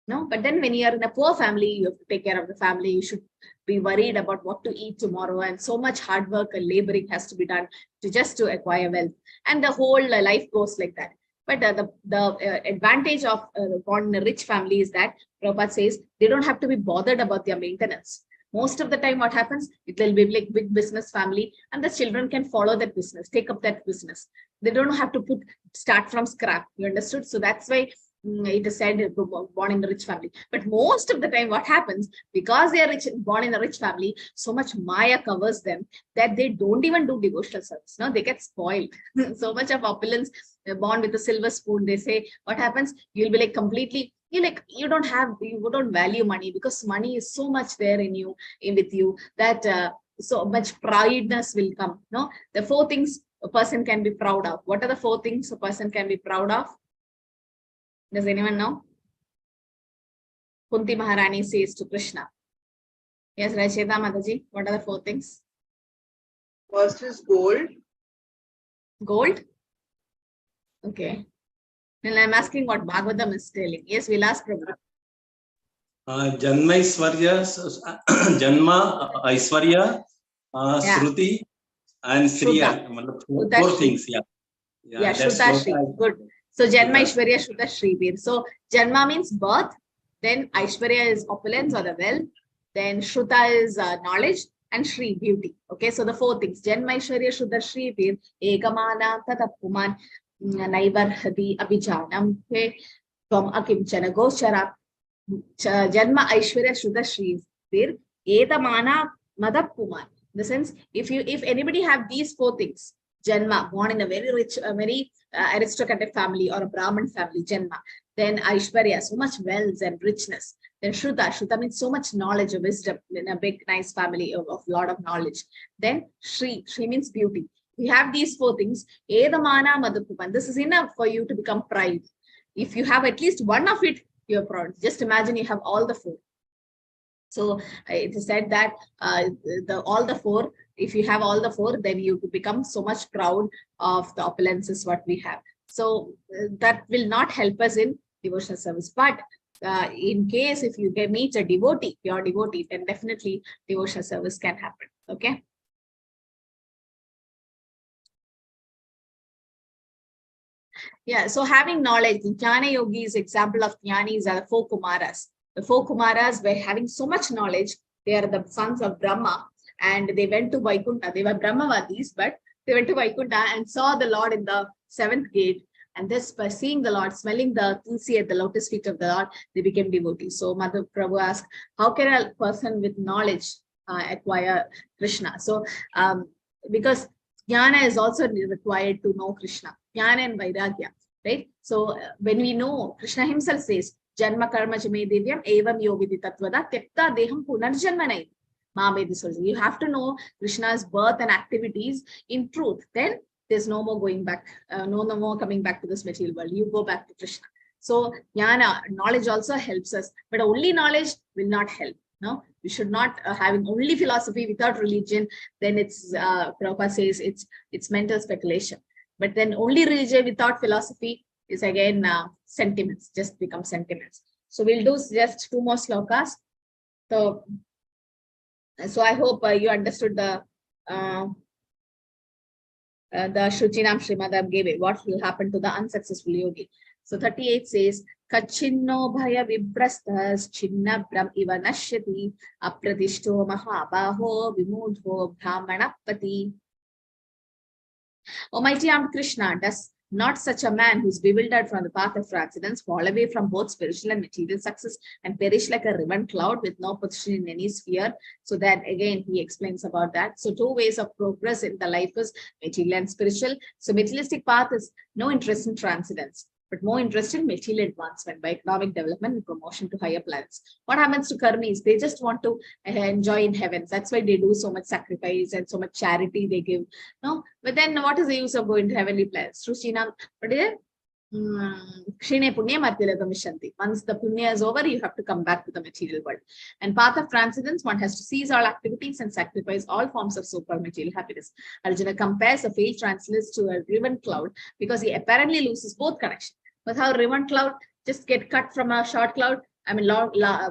No, but then when you are in a poor family, you have to take care of the family. You should be worried about what to eat tomorrow, and so much hard work and laboring has to be done to acquire wealth, and the whole life goes like that. But the advantage of born in a rich family is that Prabhupada says they don't have to be bothered about their maintenance. Most of the time, what happens, it will be like big business family, and the children can follow that business, take up that business. They don't have to start from scrap. You understood? So that's why it is said born in a rich family. But most of the time what happens, because they are born in a rich family, so much Maya covers them that they don't even do devotional service. No, they get spoiled. So much of opulence, born with a silver spoon. They say what happens, you'll be like completely, you don't value money, because money is so much there with you that so much prideness will come. No, the 4 things a person can be proud of. What are the 4 things a person can be proud of? Does anyone know? Kunti Maharani says to Krishna. Yes, Rachita Mataji, what are the 4 things? First is gold. Gold? Okay. Then I'm asking what Bhagavatam is telling. Yes, we'll ask Prabhu. Janma Aishwarya, Shruti, and Sriya. 4 things. Yeah, Shruta Shri. Good. So Janma Aishwarya Shruta Shri. So Janma means birth. Then Aishwarya is opulence or the wealth. Then Shruta is knowledge. and Shri, beauty. Okay, so the 4 things. Janma Aishwarya Shuddha Shri Vir, Ekamana Tatapuman, Naivarhati Abhijanam, Tvam Akimchana Gochara, Janma Aishwarya Shuddha Shri Vir, Etamana Madapuman. In the sense, if anybody have these 4 things, Janma, born in a very rich, very aristocratic family or a Brahmin family, Janma, then Aishwarya, so much wealth and richness. Then Shruta means so much knowledge or wisdom in a big, nice family of lot of knowledge. Then Shri means beauty. We have these 4 things. Edamana Madapuman. This is enough for you to become proud. If you have at least one of it, you're proud. Just imagine you have all the 4. So it is said that all the 4, if you have all the 4, then you become so much proud of the opulences what we have. So that will not help us in devotional service. But in case if you meet a devotee, pure devotee, then definitely devotional service can happen. Okay. Yeah, so having knowledge, the Jnana Yogis, example of Jnanis are the 4 Kumaras. The 4 Kumaras were having so much knowledge. They are the sons of Brahma, and they went to Vaikuntha. They were Brahmavadis, but they went to Vaikuntha and saw the Lord in the 7th gate. And this, by seeing the Lord, smelling the tulsi at the lotus feet of the Lord, they became devotees. So Mother Prabhu asked, how can a person with knowledge acquire Krishna? So because Jnana is also required to know Krishna. Jnana and Vairagya, right? So when we know, Krishna himself says, Janma karma jame divyam evam yogidi tatvada tekta deham punarjanmanai. You have to know Krishna's birth and activities in truth. Then there's no more going back, no more coming back to this material world. You go back to Krishna. So jnana, knowledge also helps us, but only knowledge will not help. No, we should not having only philosophy without religion. Then it's Prabhupada says it's mental speculation. But then only religion without philosophy is again sentiments, just become sentiments. So we'll do just 2 more slokas. So I hope you understood the Shrutinam Srimadam gave it. What will happen to the unsuccessful yogi? So 38 says, Kachinno bhaya vibrastas chinna brahm iva nashyati apratishto mahabaho vimudho brahmanapati. Almighty armed Krishna, does not such a man who is bewildered from the path of transcendence fall away from both spiritual and material success and perish like a riven cloud with no position in any sphere? So that again he explains about that. So 2 ways of progress in the life is material and spiritual. So materialistic path is no interest in transcendence, but more interest in material advancement by economic development and promotion to higher planets. What happens to karmis? They just want to enjoy in heavens. That's why they do so much sacrifice and so much charity they give. No, but then what is the use of going to heavenly planets? Once the punya is over, you have to come back to the material world. And path of transcendence, one has to cease all activities and sacrifice all forms of so-called material happiness. Arjuna compares a failed transcendence to a riven cloud because he apparently loses both connection. But how riven cloud just get cut from a short cloud? I mean,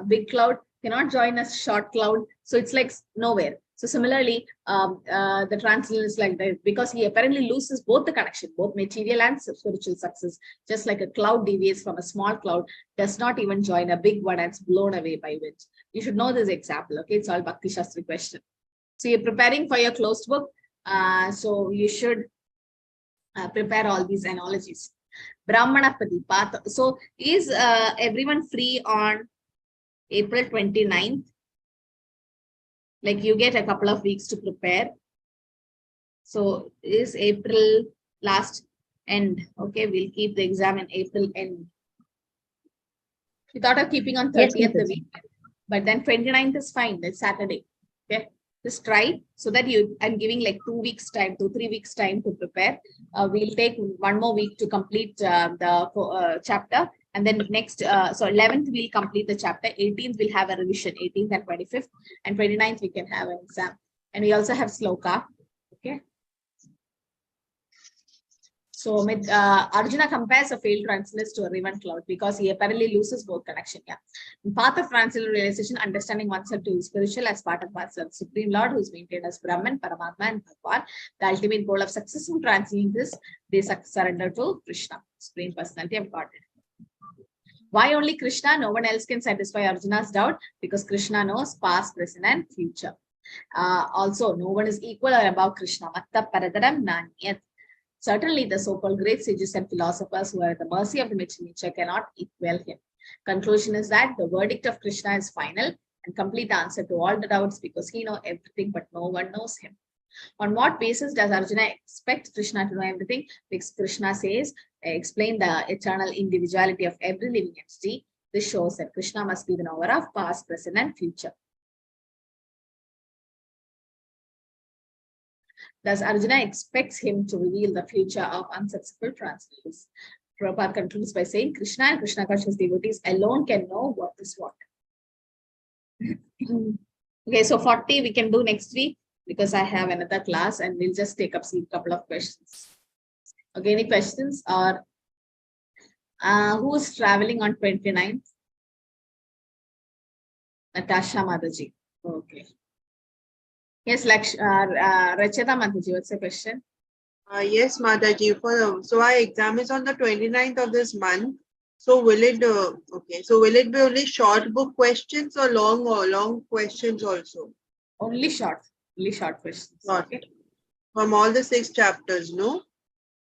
big cloud cannot join a short cloud. So it's like nowhere. So similarly, the transcendence is like that because he apparently loses both the connection, both material and spiritual success. Just like a cloud deviates from a small cloud, does not even join a big one and it's blown away by wind. You should know this example. Okay, it's all Bhakti Shastri question. So you're preparing for your closed book. So you should prepare all these analogies. Brahmanapati path. So is everyone free on April 29th? Like you get a couple of weeks to prepare. So is April last end? Okay, we'll keep the exam in April end. We thought of keeping on 30th the week, but then 29th is fine. That's Saturday. Okay, just try so that I'm giving like 2 weeks time, 2-3 weeks time to prepare. We'll take 1 more week to complete the chapter. And then next, so 11th, we'll complete the chapter. 18th, we'll have a revision, 18th and 25th. And 29th, we can have an exam. And we also have sloka. Okay. So Arjuna compares a failed transcendence to a riven cloud because he apparently loses both connection. Yeah. In path of transcendental realization, understanding oneself to be spiritual as part of oneself, Supreme Lord, who is maintained as Brahman, Paramatma, and Bhagwan. The ultimate goal of successful transcending this, they surrender to Krishna, Supreme Personality of Godhead. Why only Krishna? No one else can satisfy Arjuna's doubt because Krishna knows past, present, and future. Also, no one is equal or above Krishna. Matta paradaram nanyat. Certainly, the so-called great sages and philosophers who are at the mercy of the material nature cannot equal him. Conclusion is that the verdict of Krishna is final and complete answer to all the doubts because he knows everything, but no one knows him. On what basis does Arjuna expect Krishna to know everything? Because Krishna says, explain the eternal individuality of every living entity. This shows that Krishna must be the knower of past, present, and future. Thus, Arjuna expects him to reveal the future of unsuccessful translators. Prabhupada concludes by saying, Krishna and Krishna conscious devotees alone can know what is what. Okay, so 40 we can do next week because I have another class and we'll just take up a couple of questions. Okay, any questions? Or who's traveling on 29th? Natasha Mataji. Okay. Yes, Rachita Mataji, what's the question? Yes, Mataji. So our exam is on the 29th of this month. So will it will it be only short book questions or long questions also? Only short questions. Okay. From all the 6 chapters, no?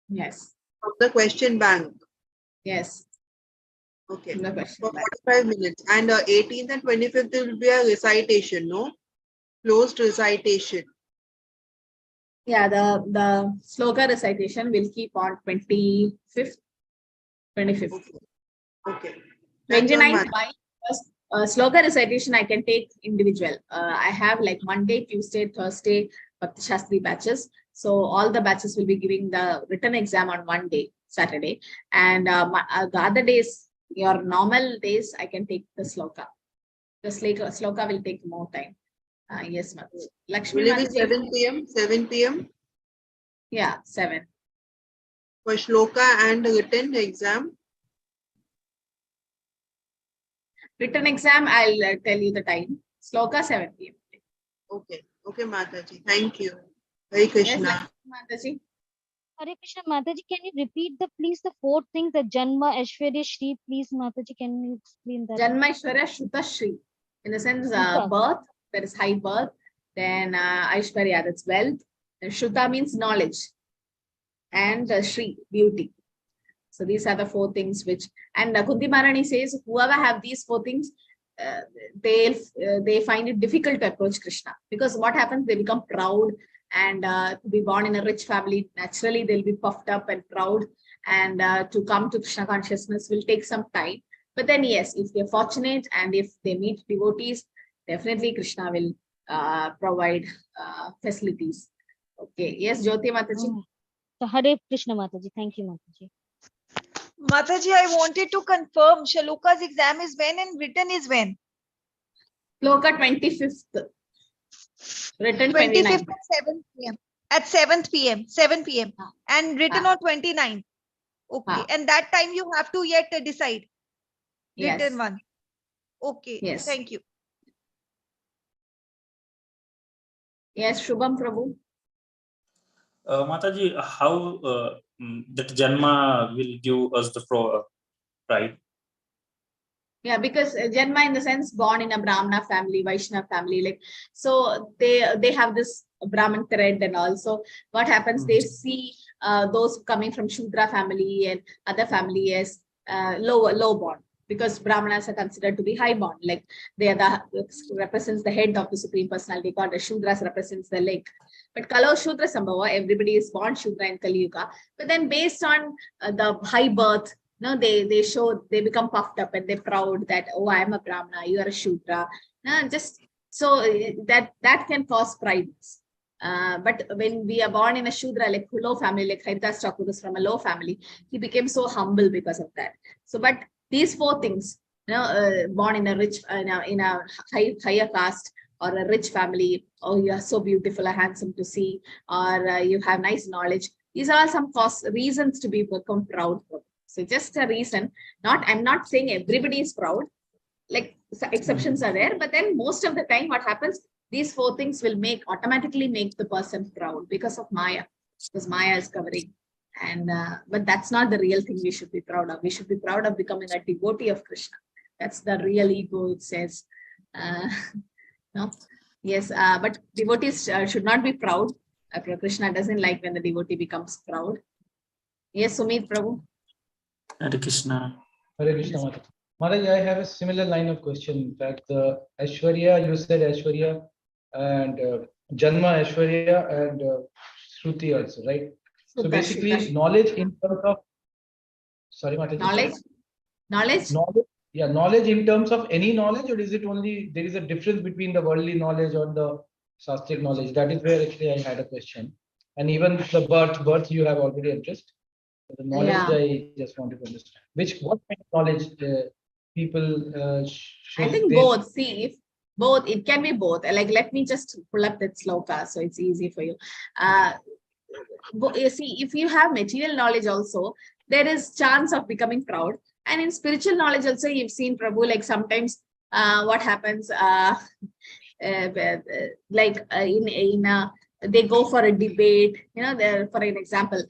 Yes. From the question bank. Yes. Okay. For 45 minutes. And 18th and 25th will be a recitation, no? Closed recitation. Yeah, the sloka recitation will keep on 25th. Okay. 29th, sloka recitation I can take individual. I have like Monday, Tuesday, Thursday, Bhakti Shastri batches. So all the batches will be giving the written exam on one day, Saturday. And the other days, your normal days, I can take the sloka. The sloka will take more time. Yes, ma'am. Lakshmi will it be 7 p.m.? 7 p.m.? Yeah, 7. For shloka and written exam? Written exam, I'll tell you the time. Sloka 7 p.m. Okay. Okay, Mataji. Thank you. Hare Krishna. Yes, Mataji. Hare Krishna, Mataji, can you repeat please the 4 things, the Janma, Aishwarya, Shri, please, Mataji, can you explain that? Janma, Aishwarya, Shruta, Shri. In the sense, birth, there is high birth. Then Aishwarya, that's wealth. Then Shruta means knowledge. And Shri, beauty. So these are the 4 things which, and Kunti Maharani says, whoever have these 4 things, they find it difficult to approach Krishna. Because what happens, they become proud, and to be born in a rich family, naturally they'll be puffed up and proud, and to come to Krishna consciousness will take some time. But then yes, if they're fortunate and if they meet devotees, definitely Krishna will provide facilities. Okay, yes, Jyoti Mataji. So Hare Krishna, Mataji. Thank you, Mataji. Mataji, I wanted to confirm Shaloka's exam is when and written is when? Shloka 25th. Written 25th 29th. at 7 p.m. At 7 p.m. 7 p.m. And written on 29th. Okay. And that time you have to yet decide. Written one. Okay. Yes. Thank you. Yes, Shubham Prabhu. Mataji, how that Janma will give us the pride? Yeah, because Janma, in the sense, born in a Brahmana family, Vaishnava family, like, so they have this Brahman thread, and also what happens, they see those coming from Shudra family and other family as low born, because Brahmanas are considered to be high born, like they are represents the head of the Supreme Personality God, the Shudras represents the leg. But Kalo Shudra Sambhava, everybody is born Shudra in Kali Yuga. But then based on the high birth, they become puffed up and they're proud that, oh, I am a Brahmana, you are a Shudra. Just so that can cause pride. But when we are born in a Shudra, like low family, like Haridas Thakur is from a low family, he became so humble because of that. So, but these 4 things, born in a rich, in a higher caste or a rich family, oh, you are so beautiful and handsome to see, or you have nice knowledge. These are some reasons to become proud. So just a reason. I'm not saying everybody is proud. Like exceptions are there, but then most of the time, what happens? These 4 things will automatically make the person proud because of Maya, because Maya is covering. And but that's not the real thing we should be proud of. We should be proud of becoming a devotee of Krishna. That's the real ego, it says. No. Yes, but devotees should not be proud. Krishna doesn't like when the devotee becomes proud. Yes, Sumit Prabhu. Hare Krishna. Hare Krishna, Mataji. Mataji, I have a similar line of question. In fact, the Aishwarya, you said Aishwarya and Janma Aishwarya and Shruti also, right? So basically, knowledge in terms of, sorry, Mataji. Knowledge. Yeah, knowledge in terms of any knowledge, or is it only there is a difference between the worldly knowledge or the Shastric knowledge? That is where actually I had a question. And even the birth you have already addressed. The knowledge I just wanted to understand. What kind of knowledge people should? I think both. See, if both, it can be both. Like, let me just pull up that sloka so it's easy for you. You see, if you have material knowledge also, there is chance of becoming proud. And in spiritual knowledge also, you've seen Prabhu, like sometimes what happens, they go for a debate, there, for an example,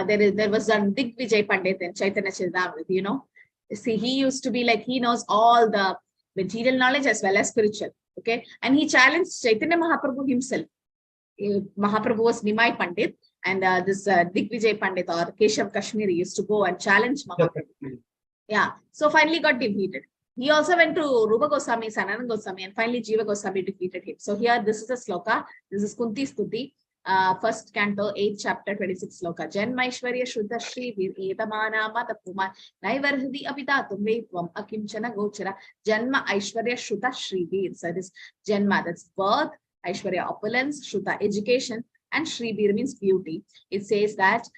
there was a Digvijay Pandit in Chaitanya Charitamrita, you know. See, he used to be like, he knows all the material knowledge as well as spiritual, okay? And he challenged Chaitanya Mahaprabhu himself. Mahaprabhu was Nimai Pandit, and this Digvijay Pandit or Keshav Kashmiri used to go and challenge Mahaprabhu. Yeah, so finally got defeated. He also went to Rupa Goswami, Sanatana Goswami, and finally Jiva Goswami defeated him. So here, this is a sloka. This is Kunti Stuti, first canto, 8th chapter, 26 sloka. Janma Aishwarya Shuddha Shri Vir Etamana Mata Puma Naivarhadi Abhidatum Vetvam Akimchana Gochara Janma Aishwarya Shuddha Shri Vir. So this Janma, that's birth, Aishwarya opulence, Shuddha education, and Shri Vir means beauty. It says that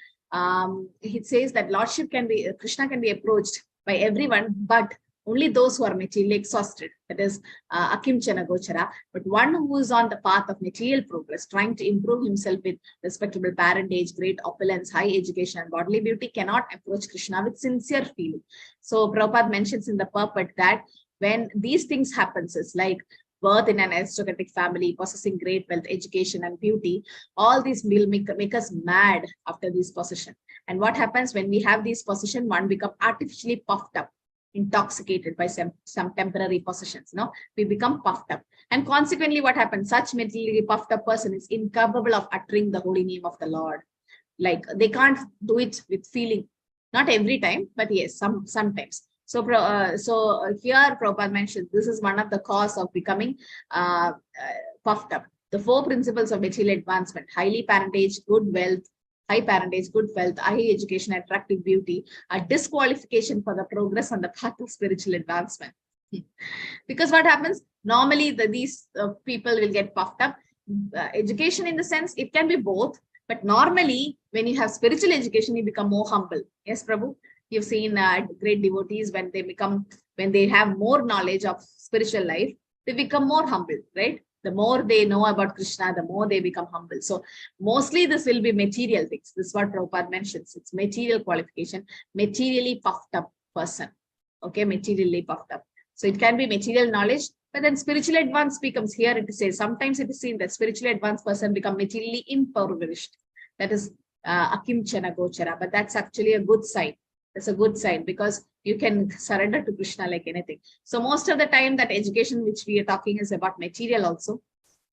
Lordship can be, Krishna can be approached by everyone, but only those who are materially exhausted, that is Akimchana Gochara. But one who is on the path of material progress, trying to improve himself with respectable parentage, great opulence, high education, and bodily beauty, cannot approach Krishna with sincere feeling. So Prabhupada mentions in the purport that when these things happens, it's like birth in an aristocratic family, possessing great wealth, education, and beauty, all these will make us mad after this possession. And what happens when we have these possession? One becomes artificially puffed up, intoxicated by some temporary possessions. No, we become puffed up, and consequently, what happens? Such materially puffed up person is incapable of uttering the holy name of the Lord. Like, they can't do it with feeling. Not every time, but yes, sometimes. So here Prabhupada mentioned this is one of the cause of becoming puffed up. The 4 principles of material advancement: highly parentage, good wealth, high parentage, good wealth, high education, attractive beauty, are disqualification for the progress on the path of spiritual advancement. Because what happens? Normally, these people will get puffed up. Education, in the sense, it can be both. But normally, when you have spiritual education, you become more humble. Yes, Prabhu? You've seen great devotees, when they have more knowledge of spiritual life, they become more humble, right? The more they know about Krishna, the more they become humble. So mostly this will be material things. This is what Prabhupada mentions. It's material qualification, materially puffed up person. Okay, materially puffed up. So it can be material knowledge, but then spiritual advance becomes, here it says, sometimes it is seen that spiritually advanced person become materially impoverished. That is Akimchana Gochara, but that's actually a good sign. That's a good sign, because you can surrender to Krishna like anything. So most of the time that education which we are talking is about material also,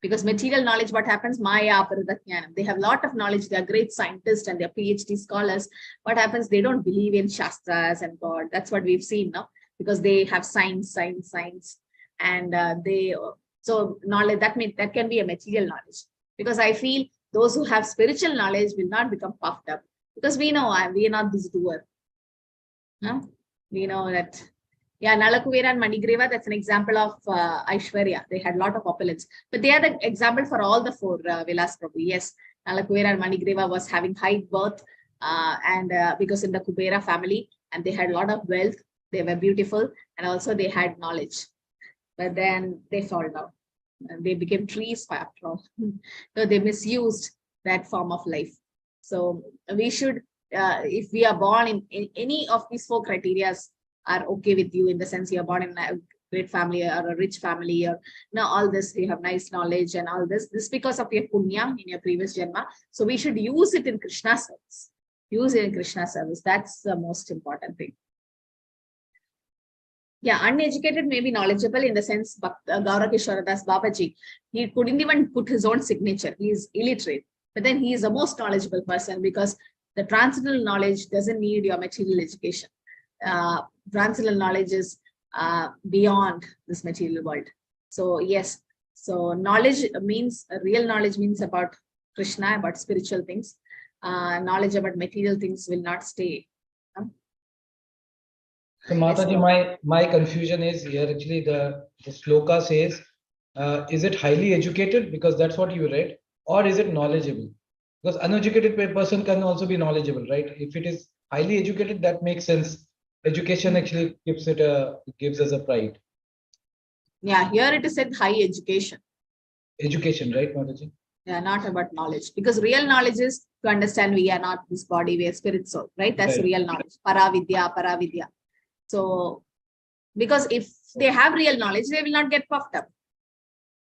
because material knowledge, what happens? Maya, Paradatnyanam. They have a lot of knowledge. They are great scientists and they're PhD scholars. What happens? They don't believe in Shastras and God. That's what we've seen now, because they have science. And so knowledge, that can be a material knowledge. Because I feel those who have spiritual knowledge will not become puffed up, because we know we are not this doer. No? We know that, yeah, Nalakuvera and Manigreva, that's an example of Aishwarya. They had a lot of opulence. But they are the example for all the 4 Vilas Prabhu. Yes, Nalakuvera and Manigreva was having high birth, and because in the Kubera family, and they had a lot of wealth, they were beautiful, and also they had knowledge. But then they fell down. And they became trees after all. So they misused that form of life. So we should, if we are born in any of these 4 criteria are okay with you, in the sense you are born in a great family or a rich family, or all this, you have nice knowledge and all this because of your punya in your previous janma. So we should use it in Krishna service. Use it in Krishna service. That's the most important thing. Yeah, uneducated may be knowledgeable in the sense Gaura Kishwaradas Babaji, he couldn't even put his own signature. He is illiterate. But then he is the most knowledgeable person because the transcendental knowledge doesn't need your material education. Transcendental knowledge is beyond this material world. So yes, so knowledge means, real knowledge means about Krishna, about spiritual things. Knowledge about material things will not stay. So Mataji, my confusion is here actually the sloka says, is it highly educated because that's what you read, or is it knowledgeable? Because uneducated person can also be knowledgeable, right? If it is highly educated, that makes sense. Education actually gives us a pride. Yeah, here it is said high education. Education, right, Mataji? Yeah, not about knowledge, because real knowledge is to understand we are not this body, we are spirit soul, right? That's Right. real knowledge. Paravidya. So, because if they have real knowledge, they will not get puffed up.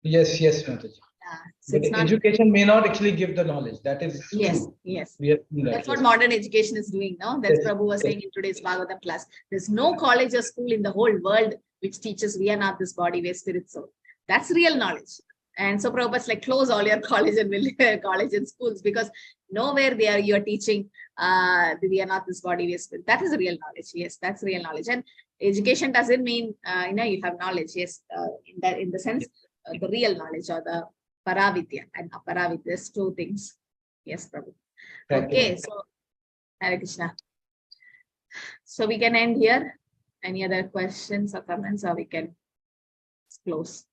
Yes, Mataji. Yeah, so But education may not actually give the knowledge. That is yes. we have seen that. That's what modern education is doing now. That's Yes. Prabhu was saying in today's Bhagavatam class. There's no college or school in the whole world which teaches we are not this body, we are spirit soul. That's real knowledge. And so Prabhupada's like, close all your college and schools, because nowhere you're teaching we are not this body, we are spirit. That is real knowledge. Yes, that's real knowledge. And education doesn't mean you have knowledge. Yes, in the sense the real knowledge or the paravidya and aparavidya. There's two things. Yes, Prabhu. Okay, so Hare Krishna. So we can end here. Any other questions or comments, or we can close?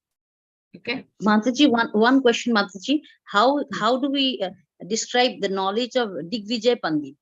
Okay. Mataji, one question, Mataji. How do we describe the knowledge of Digvijay Pandit?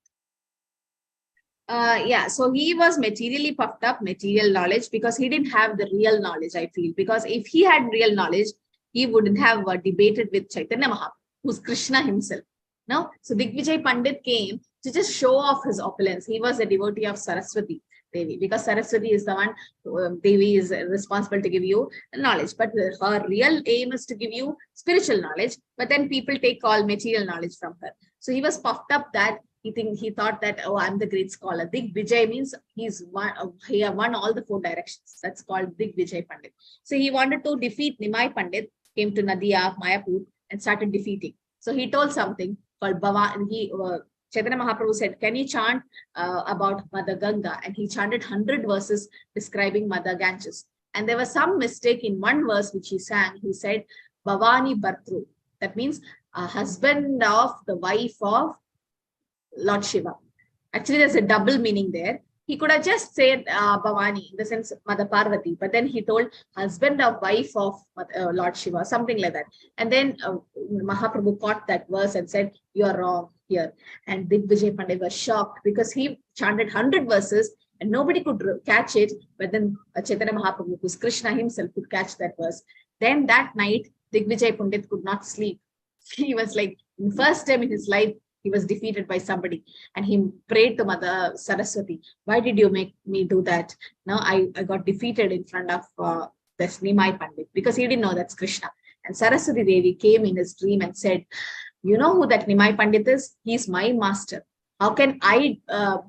Yeah, so he was materially puffed up, material knowledge, because he didn't have the real knowledge, I feel. Because if he had real knowledge, he wouldn't have debated with Chaitanya Mahaprabhu, who's Krishna himself. No? So Digvijay Pandit came to just show off his opulence. He was a devotee of Saraswati Devi, because Saraswati is the one, Devi is responsible to give you knowledge. But her real aim is to give you spiritual knowledge. But then people take all material knowledge from her. So he was puffed up that he thought that, oh, I'm the great scholar. Digvijay means he won all the 4 directions. That's called Digvijay Pandit. So he wanted to defeat Nimai Pandit, came to Nadia, Mayapur, and started defeating. So he told something called Bhava. Chaitanya Mahaprabhu said, can you chant about Mother Ganga? And he chanted 100 verses describing Mother Ganges. And there was some mistake in one verse which he sang. He said, Bhavani Bhartru. That means a husband of the wife of Lord Shiva. Actually, there's a double meaning there. He could have just said Bhavani, in the sense Mother Parvati, but then he told husband of wife of Lord Shiva, something like that. And then Mahaprabhu caught that verse and said, you are wrong here. And Digvijay Pandit was shocked because he chanted 100 verses and nobody could catch it. But then Chaitanya Mahaprabhu, who's Krishna himself, could catch that verse. Then that night, Digvijay Pandit could not sleep. He was like, the first time in his life, he was defeated by somebody, and he prayed to Mother Saraswati, why did you make me do that? Now I got defeated in front of this Nimai Pandit, because he didn't know that's Krishna. And Saraswati Devi came in his dream and said, you know who that Nimai Pandit is? He's my master. How can I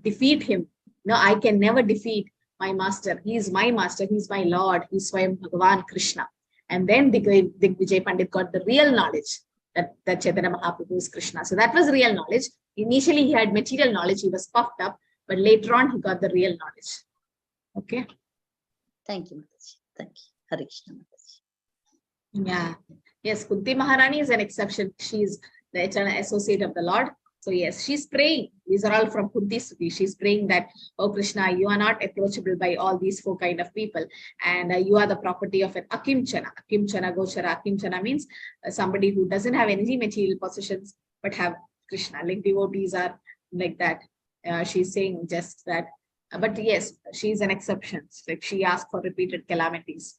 defeat him? No, I can never defeat my master. He's my master. He's my Lord. He's Swayam Bhagavan Krishna. And then Digvijay Pandit got the real knowledge that Chaitanya Mahaprabhu is Krishna. So that was real knowledge. Initially, he had material knowledge. He was puffed up, but later on, he got the real knowledge. Okay. Thank you, Mataji. Thank you. Hare Krishna, Mataji. Yeah. Yes, Kunti Maharani is an exception. She's the eternal associate of the Lord. So yes, she's praying. These are all from Kunti Suti. She's praying that, oh Krishna, you are not approachable by all these 4 kind of people. And you are the property of an Akimchana. Akimchana Gochara. Akimchana means somebody who doesn't have any material possessions, but have Krishna. Like devotees are like that. She's saying just that. But yes, she's an exception. Like she asked for repeated calamities.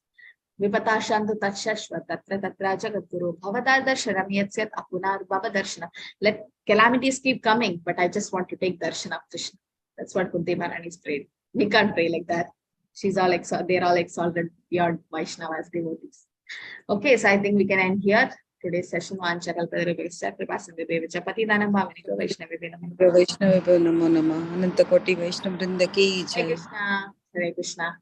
Vipata Shantu Tachashva Tatra Tatra Jagadguru Bhavadar Darshanam Yatsyat Apunar Bhava Darshana. Let calamities keep coming, but I just want to take darshan of Krishna. That's what Kunti Maharani is praying. We can't pray like that. She's all they're all exalted beyond Vaishnavas devotees. Okay, so I think we can end here. Today's session Vanchakal Padarabecha Kripasan Devacha Patidanam Bhavani Vaishnavi Namo Vaishnavi Namo Namah Ananta Koti Vaishnav Vrinda Ki Jai. Hare Krishna. Hare Krishna.